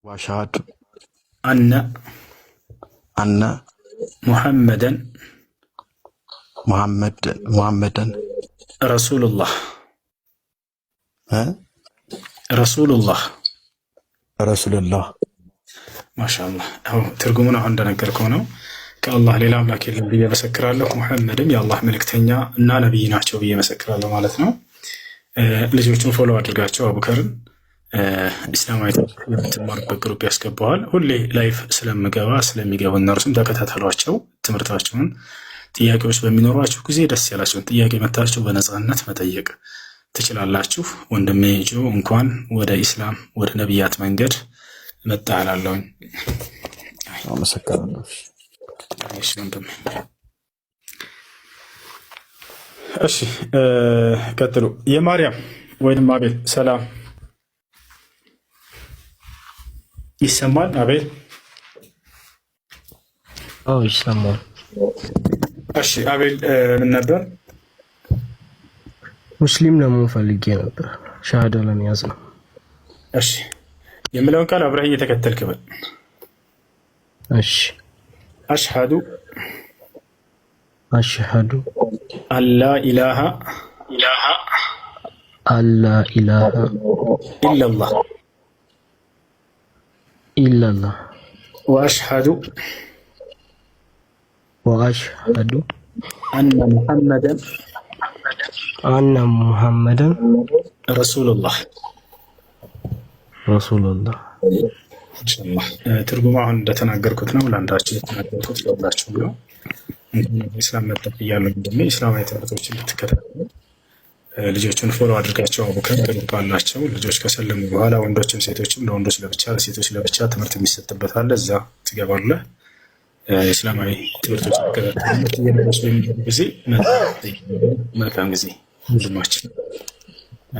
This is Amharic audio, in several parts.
وأشهد أن أن محمدا محمدا رسول الله ها رسول الله رسول الله ما شاء الله أو ترجمونا عندنا كركونه كالله ሌላ አምላክ የለም ብዬ መሰክራለሁ ሙሐመድም የአላህ መልእክተኛ እና ነብይ ናቸው ብዬ መሰክራለሁ ማለት ነው። ልጆቹን ፎሎ አድርጋቸው አቡከርን ኢስላማዊ የምትማሩበት ግሩፕ ያስገባዋል። ሁሌ ላይፍ ስለምገባ ስለሚገቡ እነርሱም ተከታተሏቸው። ትምህርታቸውን ጥያቄዎች በሚኖሯችሁ ጊዜ ደስ ያላችሁን ጥያቄ መታችሁ በነፃነት መጠየቅ ትችላላችሁ። ወንድሜ ጆ እንኳን ወደ ኢስላም ወደ ነብያት መንገድ መጣላለሁኝ። አመሰግናለሁ። እሺ ወንድሜ እሺ ቀጥሉ። የማርያም ወይንም አቤል ሰላም ይሰማል? አቤል ይሰማል። እሺ አቤል ምን ነበር? ሙስሊም ለመሆን ፈልጌ ነበር፣ ሻሃዳ ለመያዝ ነው። እሺ የምለውን ቃል አብረህ እየተከተልክ በል። እሺ አሽሃዱ አላ ኢላሃ ኢላላህ ወአሽሃዱ አነ ሙሐመደን ረሱሉላህ። ኢንሻአላህ ትርጉሙ አሁን እንደተናገርኩት ነው። ለአንዳችሁ የተናገርኩት ለሁላችሁም ነው። ኢስላም መጣፍ እያለሁ ደግሞ ኢስላማዊ ትምህርቶችን ልትከታተሉ ልጆችን ፎሎ አድርጋቸው። አቡከር ግሩፕ አላቸው። ልጆች ከሰለሙ በኋላ ወንዶችም ሴቶችም ለወንዶች ለብቻ ለሴቶች ለብቻ ትምህርት የሚሰጥበት አለ። እዛ ትገባለህ። ኢስላማዊ ትምህርቶች ተከታተሉ። እየደረሱ የሚሄዱ ጊዜ መልካም ጊዜ ሁሉማችን።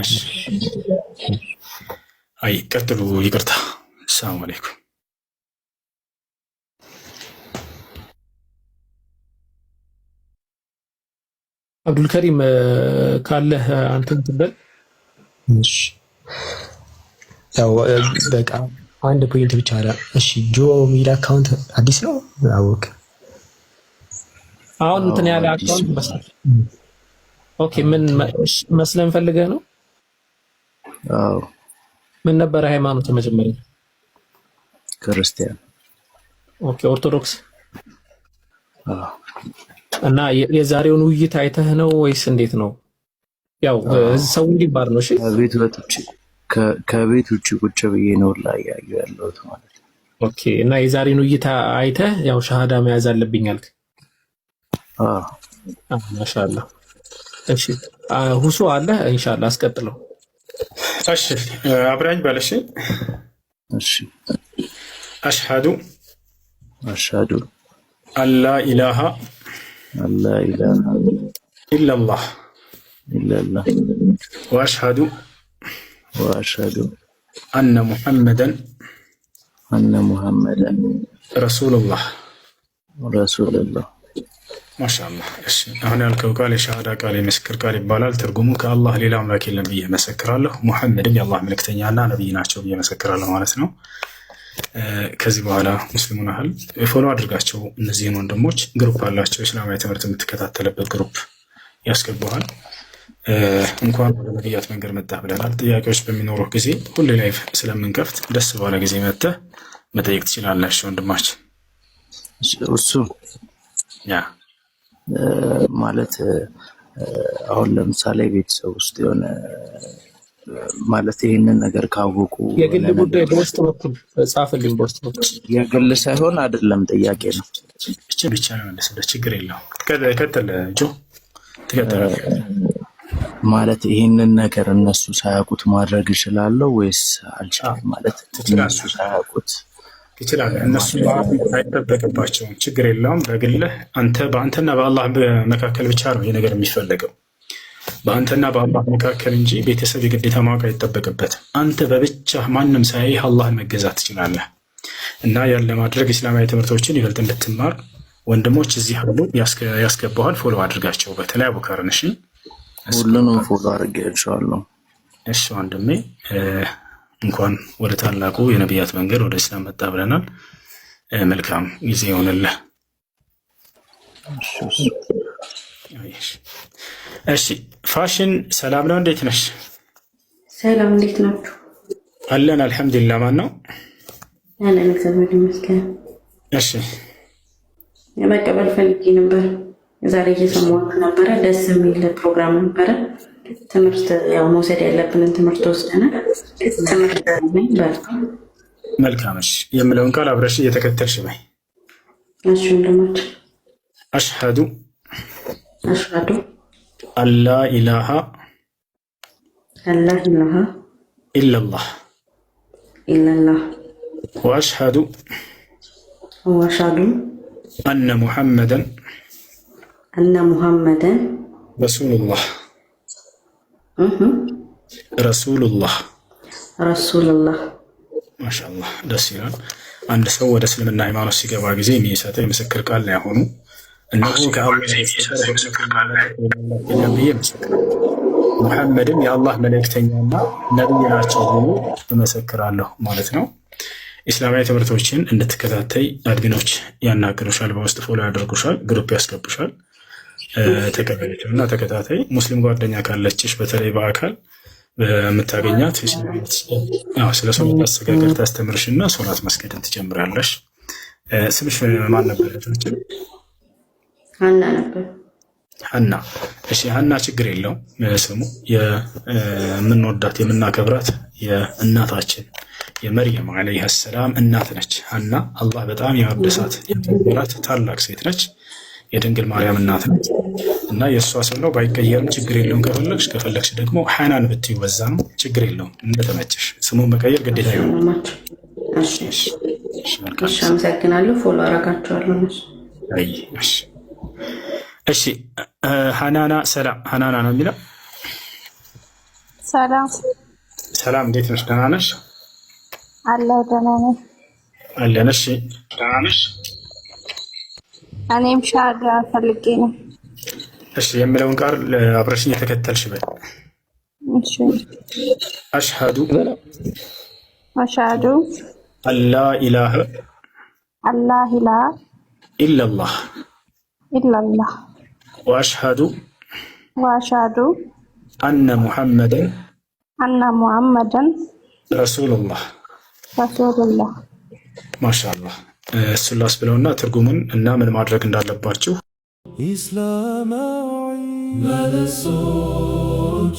እሺ አይ ቀጥሉ። ይቅርታ። ሰላም አለይኩም። አብዱልከሪም ካለህ አንተም ትበል። እሺ ያው በቃ አንድ ፖይንት ብቻ አለ። እሺ ጆ ሚል አካውንት አዲስ ነው አወቅ። አሁን እንትን ያለ አካውንት መስራት ኦኬ። ምን መስለን ፈልገህ ነው? አዎ ምን ነበር ሃይማኖት መጀመሪያ? ክርስቲያን። ኦኬ ኦርቶዶክስ። እና የዛሬውን ውይይት አይተህ ነው ወይስ እንዴት ነው? ያው ሰው እንዲባር ነው። እሺ ከቤት ውጭ ቁጭ ብዬ ነው ላይ ያለሁት ማለት ነው። ኦኬ እና የዛሬውን ውይይት አይተህ ያው ሻሃዳ መያዝ አለብኝ አልክ? ማሻአላህ። እሺ ሁሱ አለ ኢንሻአላህ አስቀጥለው። እሺ አብራኝ በለሽ። እሺ አሽሃዱ አላ ኢላሃ ኢላላህ ወአሽሃዱ አነ ሙሐመደን ረሱሉላህ። ማሻአላህ። እሺ አሁን ያልከው ቃል የሻሃዳ ቃል የምስክር ቃል ይባላል። ትርጉሙ ከአላህ ሌላ አምላክ የለም ብዬ መሰክራለሁ፣ ሙሐመድም የአላህ መልእክተኛና ነብይ ናቸው ብዬ መሰክራለሁ ማለት ነው። ከዚህ በኋላ ሙስሊሙን ያህል ፎሎ አድርጋቸው። እነዚህን ወንድሞች ግሩፕ አላቸው። እስላማዊ ትምህርት የምትከታተልበት ግሩፕ ያስገባዋል። እንኳን ወደ ነብያት መንገድ መጣህ ብለናል። ጥያቄዎች በሚኖሩ ጊዜ ሁሌ ላይፍ ስለምንከፍት ደስ ባለ ጊዜ መጥተህ መጠየቅ ትችላለህ ወንድማችን። እሱ ያ ማለት አሁን ለምሳሌ ቤተሰብ ውስጥ የሆነ ማለት ይሄንን ነገር ካወቁ የግል ጉዳይ በውስጥ በኩል ጻፈልኝ። በውስጥ በኩል የግል ሳይሆን አይደለም ጥያቄ ነው። እቺ ብቻ ነው እንደሰለ ችግር የለውም። ከተለ ጆ ተከተለ ማለት ይሄንን ነገር እነሱ ሳያውቁት ማድረግ ይችላል ወይስ አልችልም? ማለት እነሱ ሳያውቁት ይችላል። እነሱ አይጠበቅባቸውም። ችግር የለውም። በግልህ በአንተና በአላህ መካከል ብቻ ነው ይሄ ነገር የሚፈለገው፣ በአንተና በአላህ መካከል እንጂ ቤተሰብ የግዴታ ማወቅ አይጠበቅበትም። አንተ በብቻ ማንም ሳያይህ አላህን መገዛት ትችላለህ። እና ያን ለማድረግ እስላማዊ ትምህርቶችን ይበልጥ እንድትማር ወንድሞች እዚህ ሁሉ ያስገባዋል። ፎሎ አድርጋቸው። በተለይ አቡከርን። እሺ ሁሉንም ፎሎ አድርጌያቸዋለሁ። እሺ ወንድሜ እንኳን ወደ ታላቁ የነቢያት መንገድ ወደ እስላም መጣ ብለናል። መልካም ጊዜ ይሆንልህ። እሺ ፋሽን ሰላም ነው፣ እንዴት ነሽ? ሰላም፣ እንዴት ናችሁ? አለን አልሐምዱሊላህ። ማን ነው? አለን እግዚአብሔር ይመስገን። እሺ መቀበል ፈልጌ ነበር። ዛሬ እየሰማሁት ነበረ። ደስ የሚል ፕሮግራም ነበረ። ትምህርት ያው መውሰድ ያለብንን ትምህርት ወስደናል። ትምህርት መልካም። እሺ የምለውን ቃል አብረሽ እየተከተልሽ በይ። እሺ ወንድማችን። አሽሀዱ አላ ኢላሃ ኢለላህ ወአሽሀዱ አነ ሙሐመደን ረሱሉላህ ማሻአላህ ደስ ይላል። አንድ ሰው ወደ እስልምና ሃይማኖት ሲገባ ጊዜ የሚሰጠው የምስክር ቃል ላይ ሆኑ እነሆ ሙሐመድም የአላህ መልእክተኛና ነቢይ ናቸው ብሎ እመሰክራለሁ ማለት ነው። ኢስላማዊ ትምህርቶችን እንድትከታተይ አድሚኖች ያናግሩሻል፣ በውስጥ ፎሎ ያደርጉሻል፣ ግሩፕ ያስገቡሻል። ተቀበለች እና ተከታታይ ሙስሊም ጓደኛ ካለችሽ በተለይ በአካል በምታገኛት ስለ ሶላት አሰጋገድ ታስተምርሽና ሶላት መስገድን ትጀምራለሽ። ስምሽ ማን ነበር? ሀና ነበር። ሀና። እሺ ሀና ችግር የለው ስሙ። የምንወዳት የምናከብራት የእናታችን የመርየም ዓለይሃ ሰላም እናት ነች ሀና። አላህ በጣም ያወደሳት ያከበራት ታላቅ ሴት ነች። የድንግል ማርያም እናት ነች እና የእሷ ስም ነው፣ ባይቀየርም ችግር የለውም። ከፈለግሽ ደግሞ ሐናን ብትይ ወዛ ነው፣ ችግር የለውም። እንደተመቸሽ ስሙን መቀየር ግዴታ ይሆናል። አመሰግናለሁ። ፎሎ አረጋቸዋለሁ። እሺ ሐናና ሰላም። ሐናና ነው የሚለው። ሰላም እንዴት ነሽ? ደህና ነሽ? አለሁ ደህና ነኝ። አለን። እሺ ደህና ነሽ? እኔም ሻሃዳ ፈልጌ ነው። እሺ የምለውን ቃል አብረሽኝ የተከተልሽ በይ። እሺ አሽሀዱ አላ ኢላሃ ኢለላህ ወአሽሀዱ አነ ሙሐመደን ረሱሉላህ። ማሻአላህ። እሱን ላስብለውና ትርጉሙን እና ምን ማድረግ እንዳለባችሁ ኢስላማዊ መልሶች